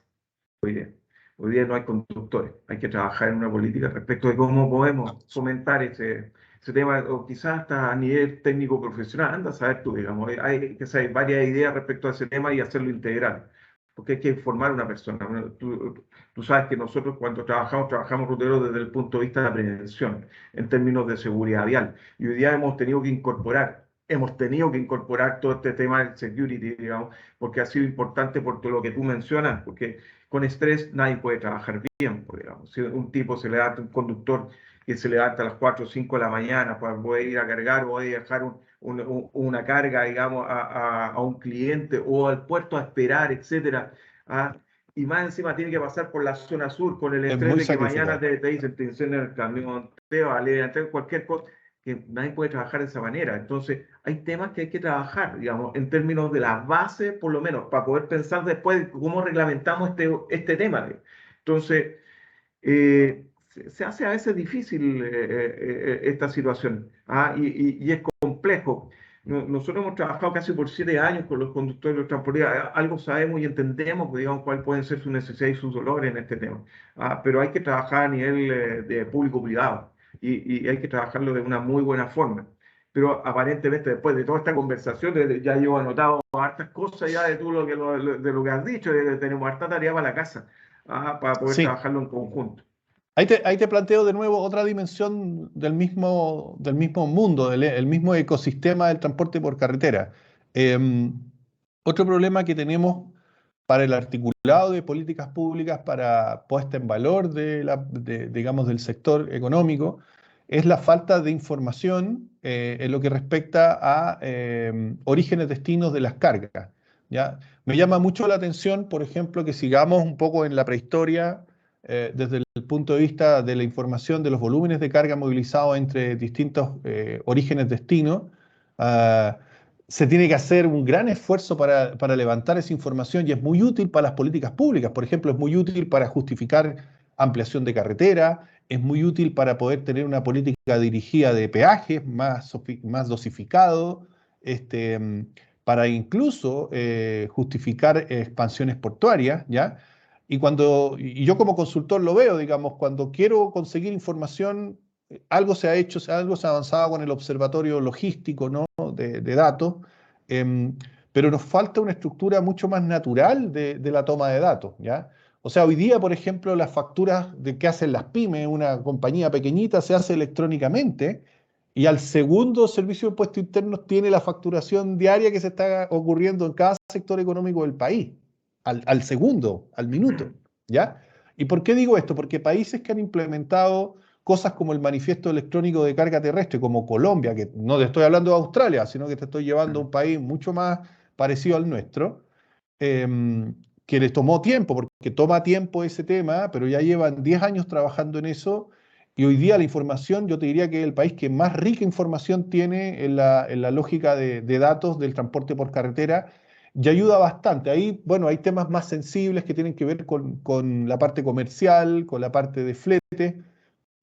Hoy día. Hoy día no hay conductores, hay que trabajar en una política respecto de cómo podemos fomentar ese tema, o quizás hasta a nivel técnico profesional, anda a saber tú, digamos, hay que saber varias ideas respecto a ese tema y hacerlo integral, porque hay que formar una persona. Bueno, tú sabes que nosotros cuando trabajamos ruteros desde el punto de vista de la prevención, en términos de seguridad vial, y hoy día hemos tenido que incorporar todo este tema del security, digamos, porque ha sido importante por todo lo que tú mencionas, porque con estrés nadie puede trabajar bien, pues, digamos. Si un tipo se le da un conductor que se levanta a las 4 o 5 de la mañana para poder ir a cargar o a dejar una carga, digamos, a un cliente o al puerto a esperar, etcétera. ¿Ah? Y más encima tiene que pasar por la zona sur con el Es estrés muy de que mañana sacrificado. te dicen, te incendian el camión, te vale, cualquier cosa, que nadie puede trabajar de esa manera. Entonces, hay temas que hay que trabajar, digamos, en términos de la base, por lo menos, para poder pensar después cómo reglamentamos este tema. Entonces, se hace a veces difícil esta situación, y es complejo. Nosotros hemos trabajado casi por 7 años con los conductores de los transportistas, algo sabemos y entendemos, pues, digamos, cuáles pueden ser sus necesidades y sus dolores en este tema. Pero hay que trabajar a nivel de público-privado y hay que trabajarlo de una muy buena forma. Pero aparentemente después de toda esta conversación ya llevo anotado hartas cosas ya de, tú de lo que has dicho, tenemos harta tarea para la casa, para poder Sí, trabajarlo en conjunto. ahí te planteo de nuevo otra dimensión del mismo mundo, el mismo ecosistema del transporte por carretera. Eh, Otro problema que tenemos para el articulado de políticas públicas para puesta en valor digamos, del sector económico es la falta de información en lo que respecta a orígenes, destinos de las cargas. ¿Ya? Me llama mucho la atención, por ejemplo, que sigamos un poco en la prehistoria desde el punto de vista de la información de los volúmenes de carga movilizados entre distintos orígenes, destinos. Uh, Se tiene que hacer un gran esfuerzo para levantar esa información y es muy útil para las políticas públicas. Por ejemplo, es muy útil para justificar ampliación de carretera, es muy útil para poder tener una política dirigida de peajes más dosificado, este, para incluso justificar expansiones portuarias, ¿ya? Y yo como consultor lo veo, digamos, cuando quiero conseguir información, algo se ha hecho, algo se ha avanzado con el observatorio logístico, ¿no? De datos, em, pero nos falta una estructura mucho más natural de la toma de datos, ¿ya? O sea, hoy día, por ejemplo, las facturas de que hacen las pymes, una compañía pequeñita, se hace electrónicamente y al segundo servicio de impuestos internos tiene la facturación diaria que se está ocurriendo en cada sector económico del país, al segundo, al minuto, ¿ya? ¿Y por qué digo esto? Porque países que han implementado cosas como el manifiesto electrónico de carga terrestre, como Colombia, que no te estoy hablando de Australia, sino que te estoy llevando a un país mucho más parecido al nuestro, eh, que les tomó tiempo, porque toma tiempo ese tema, pero ya llevan 10 años trabajando en eso, y hoy día la información, yo te diría que es el país que más rica información tiene en la lógica de datos del transporte por carretera, y ayuda bastante. Ahí, bueno, hay temas más sensibles que tienen que ver con la parte comercial, con la parte de flete,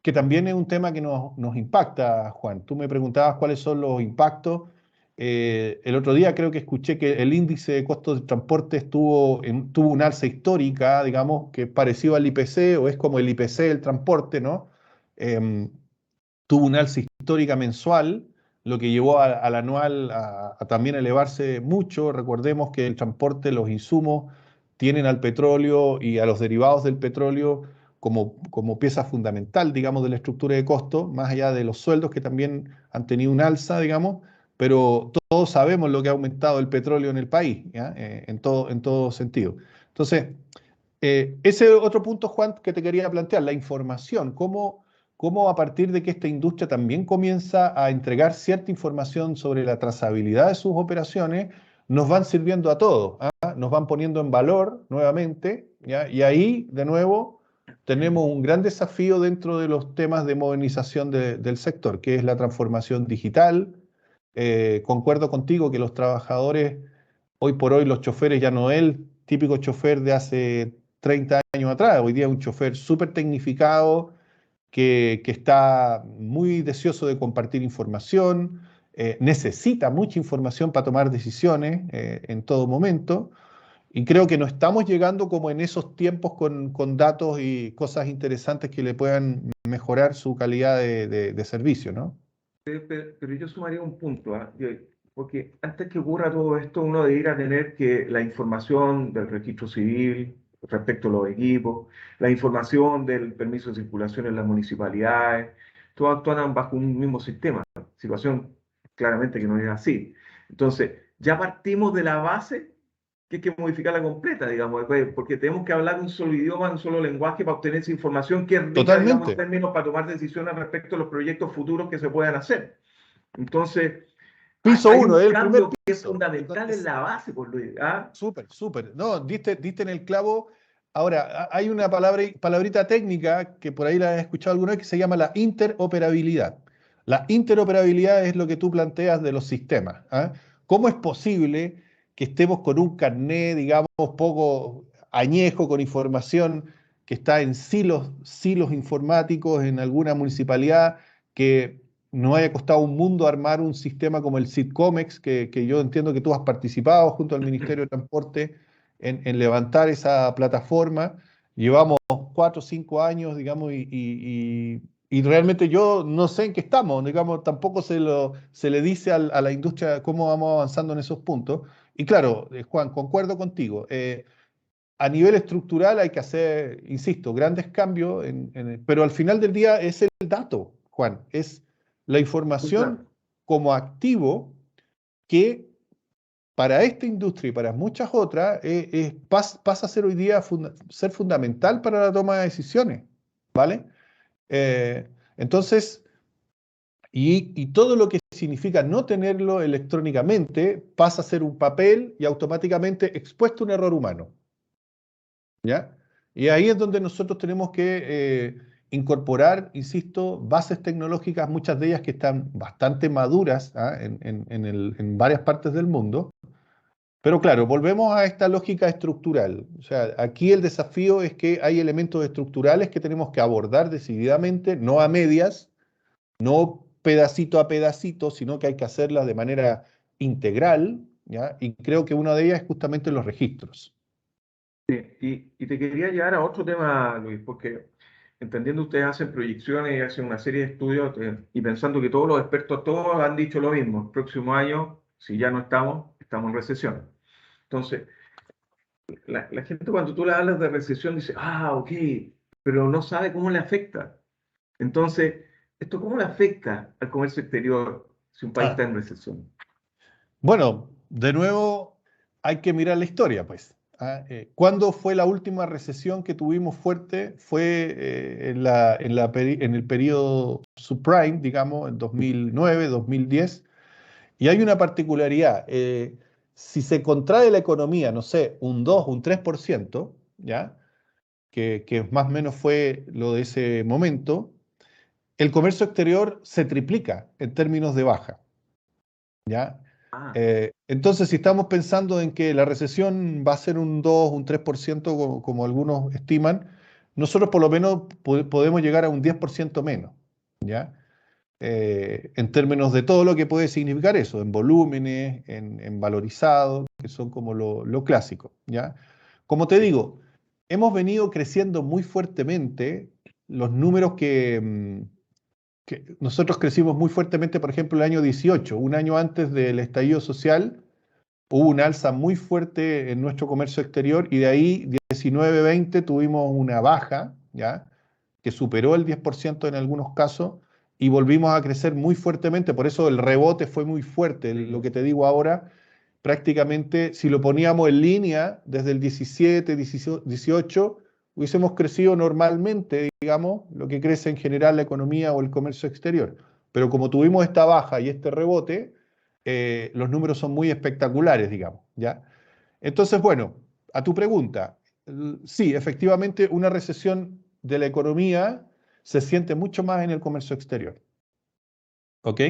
que también es un tema que nos impacta, Juan. Tú me preguntabas cuáles son los impactos. El otro día creo que escuché que el índice de costos de transporte tuvo un alza histórica, digamos, que es parecido al IPC o es como el IPC del transporte, ¿no? Em, Tuvo un alza histórica mensual, lo que llevó al anual a también elevarse mucho. Recordemos que el transporte, los insumos, tienen al petróleo y a los derivados del petróleo como pieza fundamental, digamos, de la estructura de costo, más allá de los sueldos que también han tenido un alza, digamos, pero todos sabemos lo que ha aumentado el petróleo en el país, ¿ya? En todo sentido. Entonces, ese otro punto, Juan, que te quería plantear, la información, cómo a partir de que esta industria también comienza a entregar cierta información sobre la trazabilidad de sus operaciones, nos van sirviendo a todos, ¿ah? Nos van poniendo en valor nuevamente, ¿ya? Y ahí, de nuevo, tenemos un gran desafío dentro de los temas de modernización del sector, que es la transformación digital. Concuerdo contigo que los trabajadores, hoy por hoy los choferes ya no es el típico chofer de hace 30 años atrás, hoy día es un chofer súper tecnificado, que está muy deseoso de compartir información, necesita mucha información para tomar decisiones en todo momento, y creo que no estamos llegando como en esos tiempos con datos y cosas interesantes que le puedan mejorar su calidad de servicio, ¿no? Pero yo sumaría un punto, ¿ah? Porque antes que ocurra todo esto, uno debería tener que la información del registro civil respecto a los equipos, la información del permiso de circulación en las municipalidades, todas actúan bajo un mismo sistema. Situación claramente que no es así. Entonces, ya partimos de la base que hay que modificarla completa, digamos, porque tenemos que hablar un solo idioma, un solo lenguaje para obtener esa información que es rica, digamos, en Totalmente. términos para tomar decisiones respecto a los proyectos futuros que se puedan hacer. Entonces, Piso hay uno, un es el primer cambio que es piso. fundamental en la base, por Luis. ¿Ah? Súper, súper. No, diste en el clavo. Ahora, hay una palabrita técnica que por ahí la he escuchado alguna vez que se llama la interoperabilidad. La interoperabilidad es lo que tú planteas de los sistemas. ¿Ah? ¿Cómo es posible que estemos con un carné, digamos, poco añejo, con información que está en silos informáticos en alguna municipalidad, que no haya costado un mundo armar un sistema como el SITCOMEX, que yo entiendo que tú has participado junto al Ministerio de Transporte en levantar esa plataforma? Llevamos 4 o 5 años, digamos, y realmente yo no sé en qué estamos, digamos, tampoco se le dice a la industria cómo vamos avanzando en esos puntos. Y claro, Juan, concuerdo contigo. A nivel estructural hay que hacer, insisto, grandes cambios, pero al final del día es el dato, Juan, es la Muy claro. información como activo que para esta industria y para muchas otras pasa a ser hoy día ser fundamental para la toma de decisiones, ¿vale? Entonces, y todo lo que significa no tenerlo electrónicamente pasa a ser un papel y automáticamente expuesto a un error humano. ¿Ya? Y ahí es donde nosotros tenemos que incorporar, insisto, bases tecnológicas, muchas de ellas que están bastante maduras, ¿ah? En varias partes del mundo. Pero claro, volvemos a esta lógica estructural. O sea, aquí el desafío es que hay elementos estructurales que tenemos que abordar decididamente, no a medias, no pedacito a pedacito, sino que hay que hacerlas de manera integral, ¿ya? Y creo que una de ellas es justamente los registros. Y te quería llevar a otro tema, Luis, porque entendiendo ustedes hacen proyecciones y hacen una serie de estudios y pensando que todos los expertos, todos han dicho lo mismo, el próximo año, si ya no estamos en recesión. Entonces, la gente cuando tú le hablas de recesión dice, ah, ok, pero no sabe cómo le afecta. Entonces, ¿esto cómo le afecta al comercio exterior si un país está Ah, en recesión? bueno, de nuevo hay que mirar la historia, pues. ¿Ah? ¿Cuándo fue la última recesión que tuvimos fuerte? Fue en el periodo subprime, digamos, en 2009, 2010. Y hay una particularidad. Si se contrae la economía, no sé, un 2, un 3%, ¿ya? Que más o menos fue lo de ese momento, el comercio exterior se triplica en términos de baja, ¿ya? Ah, Entonces, si estamos pensando en que la recesión va a ser un 2, un 3%, como algunos estiman, nosotros por lo menos podemos llegar a un 10% menos, ¿ya? En términos de todo lo que puede significar eso, en volúmenes, en valorizado, que son como lo clásico, ¿ya? Como te sí. digo, hemos venido creciendo muy fuertemente los números que nosotros crecimos muy fuertemente, por ejemplo, el año 18, un año antes del estallido social, hubo una alza muy fuerte en nuestro comercio exterior y de ahí 19-20 tuvimos una baja, ¿ya? Que superó el 10% en algunos casos y volvimos a crecer muy fuertemente, por eso el rebote fue muy fuerte. Lo que te digo ahora, prácticamente, si lo poníamos en línea desde el 17, 18, hubiésemos crecido normalmente, digamos, lo que crece en general la economía o el comercio exterior. Pero como tuvimos esta baja y este rebote, los números son muy espectaculares, digamos, ¿ya? Entonces, bueno, a tu pregunta, sí, efectivamente, una recesión de la economía se siente mucho más en el comercio exterior, ¿ok?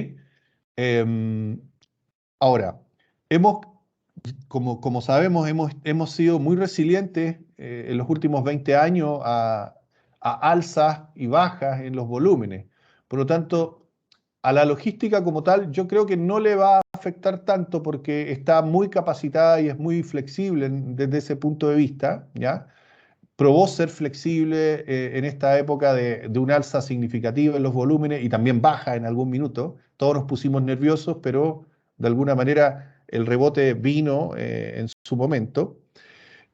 Em, Ahora, hemos, como sabemos, hemos sido muy resilientes en los últimos 20 años a alzas y bajas en los volúmenes. Por lo tanto, a la logística como tal, yo creo que no le va a afectar tanto porque está muy capacitada y es muy flexible desde ese punto de vista, ¿ya? Probó ser flexible en esta época de un alza significativa en los volúmenes y también baja en algún minuto. Todos nos pusimos nerviosos, pero de alguna manera el rebote vino en su momento.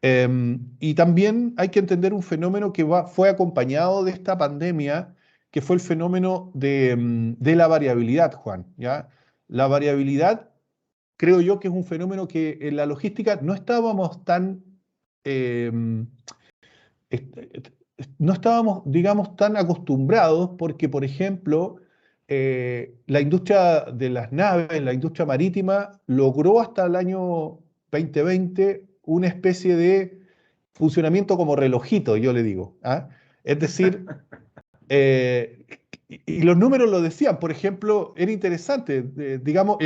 Y también hay que entender un fenómeno que fue acompañado de esta pandemia, que fue el fenómeno de la variabilidad, Juan, ¿ya? La variabilidad, creo yo que es un fenómeno que en la logística no estábamos tan, em, no estábamos, digamos, tan acostumbrados porque, por ejemplo, la industria de las naves, la industria marítima, logró hasta el año 2020 una especie de funcionamiento como relojito, yo le digo, ¿ah? Es decir, eh, y los números lo decían, por ejemplo, era interesante, digamos,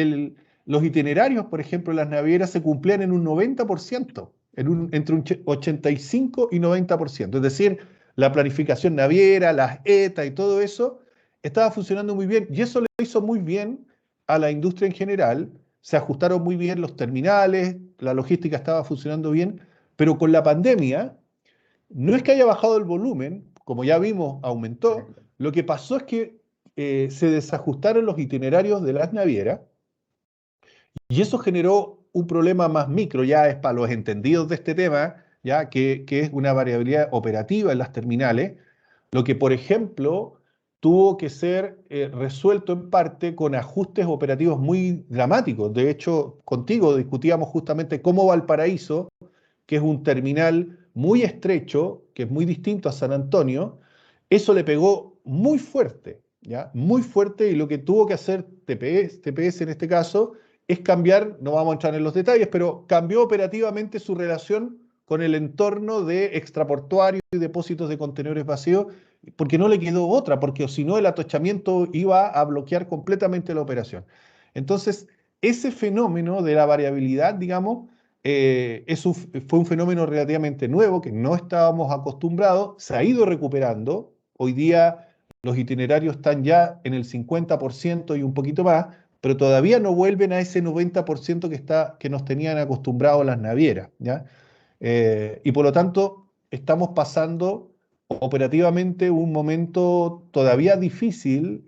los itinerarios, por ejemplo, las navieras se cumplían en un 90%, entre un 85 y 90%. Es decir, la planificación naviera, las ETA y todo eso estaba funcionando muy bien y eso le hizo muy bien a la industria en general. Se ajustaron muy bien los terminales, la logística estaba funcionando bien, pero con la pandemia no es que haya bajado el volumen, como ya vimos, aumentó. Lo que pasó es que se desajustaron los itinerarios de las navieras y eso generó un problema más micro, ya es para los entendidos de este tema, ya que es una variabilidad operativa en las terminales, lo que, por ejemplo, tuvo que ser resuelto en parte con ajustes operativos muy dramáticos. De hecho, contigo discutíamos justamente cómo Valparaíso, que es un terminal muy estrecho, que es muy distinto a San Antonio, eso le pegó muy fuerte, ¿ya? Muy fuerte, y lo que tuvo que hacer TPS en este caso es cambiar, no vamos a entrar en los detalles, pero cambió operativamente su relación con el entorno de extraportuario y depósitos de contenedores vacíos, porque no le quedó otra, porque si no el atochamiento iba a bloquear completamente la operación. Entonces, ese fenómeno de la variabilidad, digamos, fue un fenómeno relativamente nuevo que no estábamos acostumbrados, se ha ido recuperando. Hoy día los itinerarios están ya en el 50% y un poquito más, pero todavía no vuelven a ese 90% que nos tenían acostumbrados las navieras, ¿ya? Y por lo tanto, estamos pasando operativamente un momento todavía difícil,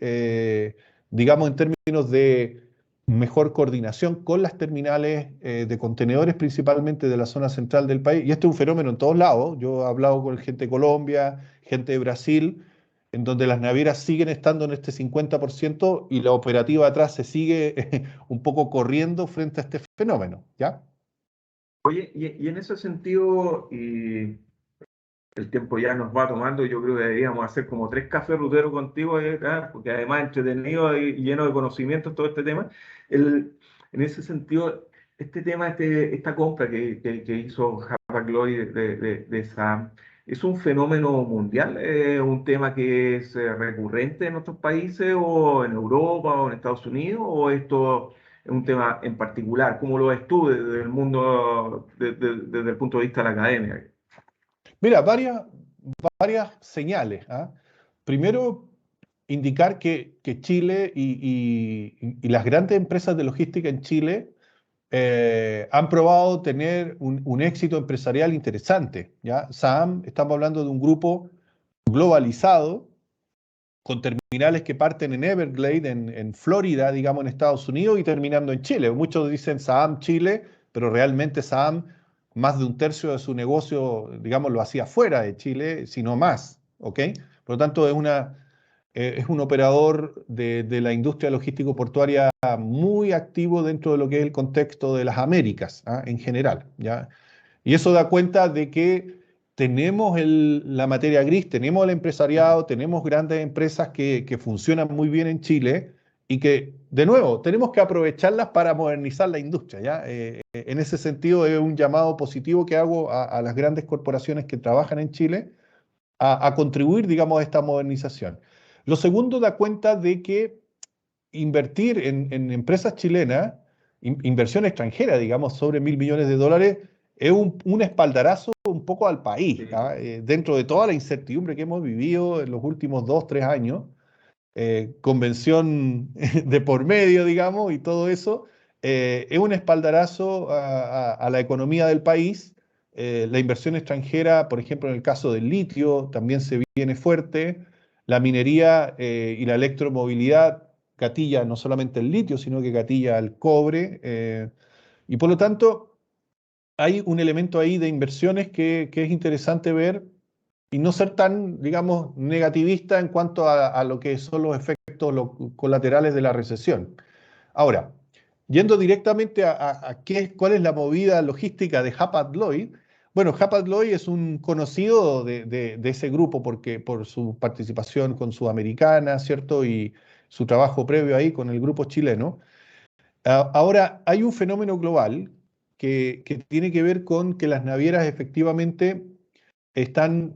digamos, en términos de mejor coordinación con las terminales de contenedores, principalmente de la zona central del país. Y este es un fenómeno en todos lados. Yo he hablado con gente de Colombia, gente de Brasil, en donde las navieras siguen estando en este 50% y la operativa atrás se sigue un poco corriendo frente a este fenómeno, ¿ya? Oye, y en ese sentido, y el tiempo ya nos va tomando, yo creo que deberíamos hacer como 3 cafés ruteros contigo, porque además entretenido y lleno de conocimientos todo este tema. En ese sentido, este tema, esta compra que hizo Hapag-Lloyd de SAM, ¿es un fenómeno mundial? ¿Es un tema que es recurrente en otros países o en Europa o en Estados Unidos? ¿O esto es un tema en particular? ¿Cómo lo ves tú desde el mundo, desde el punto de vista de la academia? Mira, varias señales, ¿ah? Primero, indicar que Chile y las grandes empresas de logística en Chile han probado tener un éxito empresarial interesante, ¿ya? SAM, estamos hablando de un grupo globalizado, con terminales que parten en Everglade, en Florida, digamos, en Estados Unidos, y terminando en Chile. Muchos dicen SAM Chile, pero realmente SAM, más de un tercio de su negocio, digamos, lo hacía fuera de Chile, sino más, ¿ok? Por lo tanto, es un operador de la industria logístico-portuaria muy activo dentro de lo que es el contexto de las Américas, en general, ¿ya? Y eso da cuenta de que tenemos la materia gris, tenemos el empresariado, tenemos grandes empresas que funcionan muy bien en Chile y que, de nuevo, tenemos que aprovecharlas para modernizar la industria, ¿ya? En ese sentido, es un llamado positivo que hago a las grandes corporaciones que trabajan en Chile a contribuir, digamos, a esta modernización. Lo segundo da cuenta de que invertir en empresas chilenas, inversión extranjera, digamos, sobre 1.000 millones de dólares, es un espaldarazo un poco al país, Sí. dentro de toda la incertidumbre que hemos vivido en los últimos 2, 3 años, convención de por medio, digamos, y todo eso, es un espaldarazo a la economía del país. La inversión extranjera, por ejemplo, en el caso del litio, también se viene fuerte. La minería y la electromovilidad gatilla no solamente el litio, sino que gatilla el cobre. Y por lo tanto, hay un elemento ahí de inversiones que es interesante ver y no ser tan, digamos, negativista en cuanto a lo que son los efectos colaterales de la recesión. Ahora, yendo directamente cuál es la movida logística de Hapag-Lloyd. Bueno, Hapag-Lloyd es un conocido de ese grupo porque, por su participación con Sudamericana, ¿cierto? Y su trabajo previo ahí con el grupo chileno. Ahora, hay un fenómeno global que tiene que ver con que las navieras efectivamente están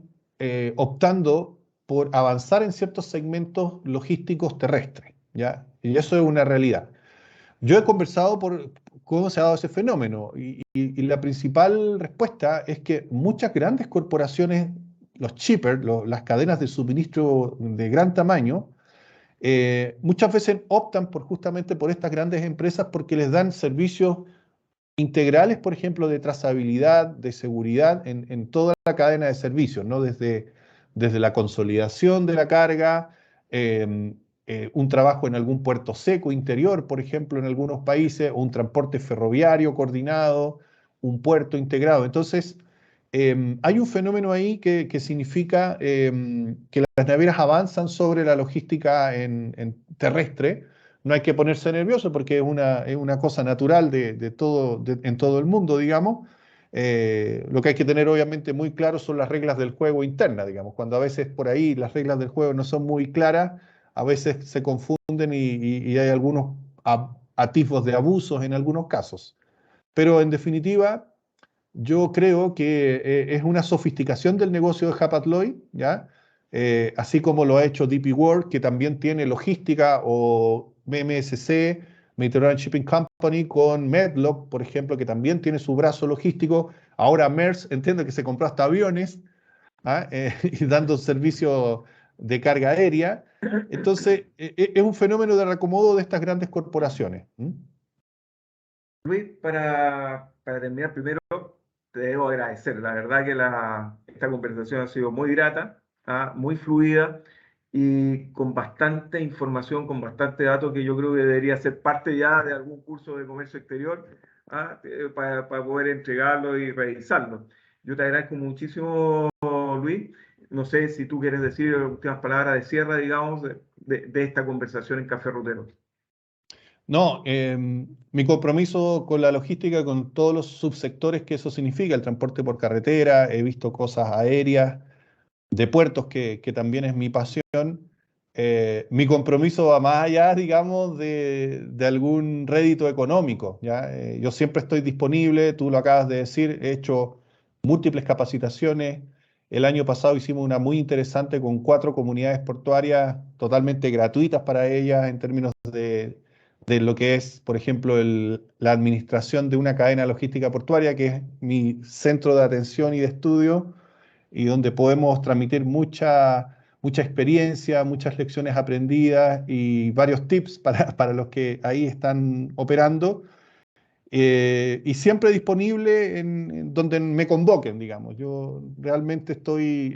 optando por avanzar en ciertos segmentos logísticos terrestres, ¿ya? Y eso es una realidad. Yo he conversado por cómo se ha dado ese fenómeno y la principal respuesta es que muchas grandes corporaciones, los shippers, las cadenas de suministro de gran tamaño, muchas veces optan justamente por estas grandes empresas porque les dan servicios integrales, por ejemplo, de trazabilidad, de seguridad en toda la cadena de servicios, ¿no? Desde la consolidación de la carga, un trabajo en algún puerto seco interior, por ejemplo, en algunos países, o un transporte ferroviario coordinado, un puerto integrado. Entonces, hay un fenómeno ahí que significa que las navieras avanzan sobre la logística en terrestre. No hay que ponerse nervioso porque es una cosa natural en todo el mundo, digamos. Lo que hay que tener obviamente muy claro son las reglas del juego internas, digamos. Cuando a veces por ahí las reglas del juego no son muy claras, a veces se confunden y hay algunos atisbos de abusos en algunos casos. Pero en definitiva, yo creo que es una sofisticación del negocio de Hapag-Lloyd, ¿ya? Así como lo ha hecho DP World, que también tiene logística, o MSC, Mediterranean Shipping Company, con Medlock, por ejemplo, que también tiene su brazo logístico. Ahora Maersk, entiendo que se compró hasta aviones, y dando servicio de carga aérea. Entonces, es un fenómeno de reacomodo de estas grandes corporaciones. Luis, para terminar, primero te debo agradecer. La verdad que esta conversación ha sido muy grata, muy fluida y con bastante información, con bastante datos que yo creo que debería ser parte ya de algún curso de comercio exterior, para poder entregarlo y revisarlo. Yo te agradezco muchísimo, Luis. No sé si tú quieres decir últimas palabras de cierre, digamos, de esta conversación en Café Rutero. No, mi compromiso con la logística, con todos los subsectores que eso significa, el transporte por carretera, he visto cosas aéreas, de puertos, que también es mi pasión. Mi compromiso va más allá, digamos, de algún rédito económico, ¿ya? Yo siempre estoy disponible, tú lo acabas de decir, he hecho múltiples capacitaciones. El año pasado hicimos una muy interesante con 4 comunidades portuarias totalmente gratuitas para ellas en términos de lo que es, por ejemplo, la administración de una cadena logística portuaria, que es mi centro de atención y de estudio, y donde podemos transmitir mucha experiencia, muchas lecciones aprendidas y varios tips para los que ahí están operando. Y siempre disponible en donde me convoquen, digamos. Yo realmente estoy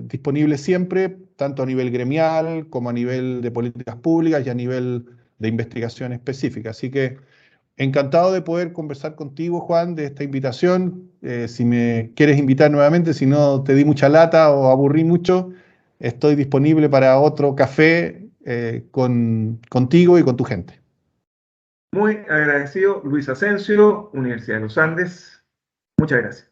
disponible siempre, tanto a nivel gremial como a nivel de políticas públicas y a nivel de investigación específica. Así que encantado de poder conversar contigo, Juan, de esta invitación. Si me quieres invitar nuevamente, si no te di mucha lata o aburrí mucho, estoy disponible para otro café contigo y con tu gente. Muy agradecido, Luis Asensio, Universidad de los Andes. Muchas gracias.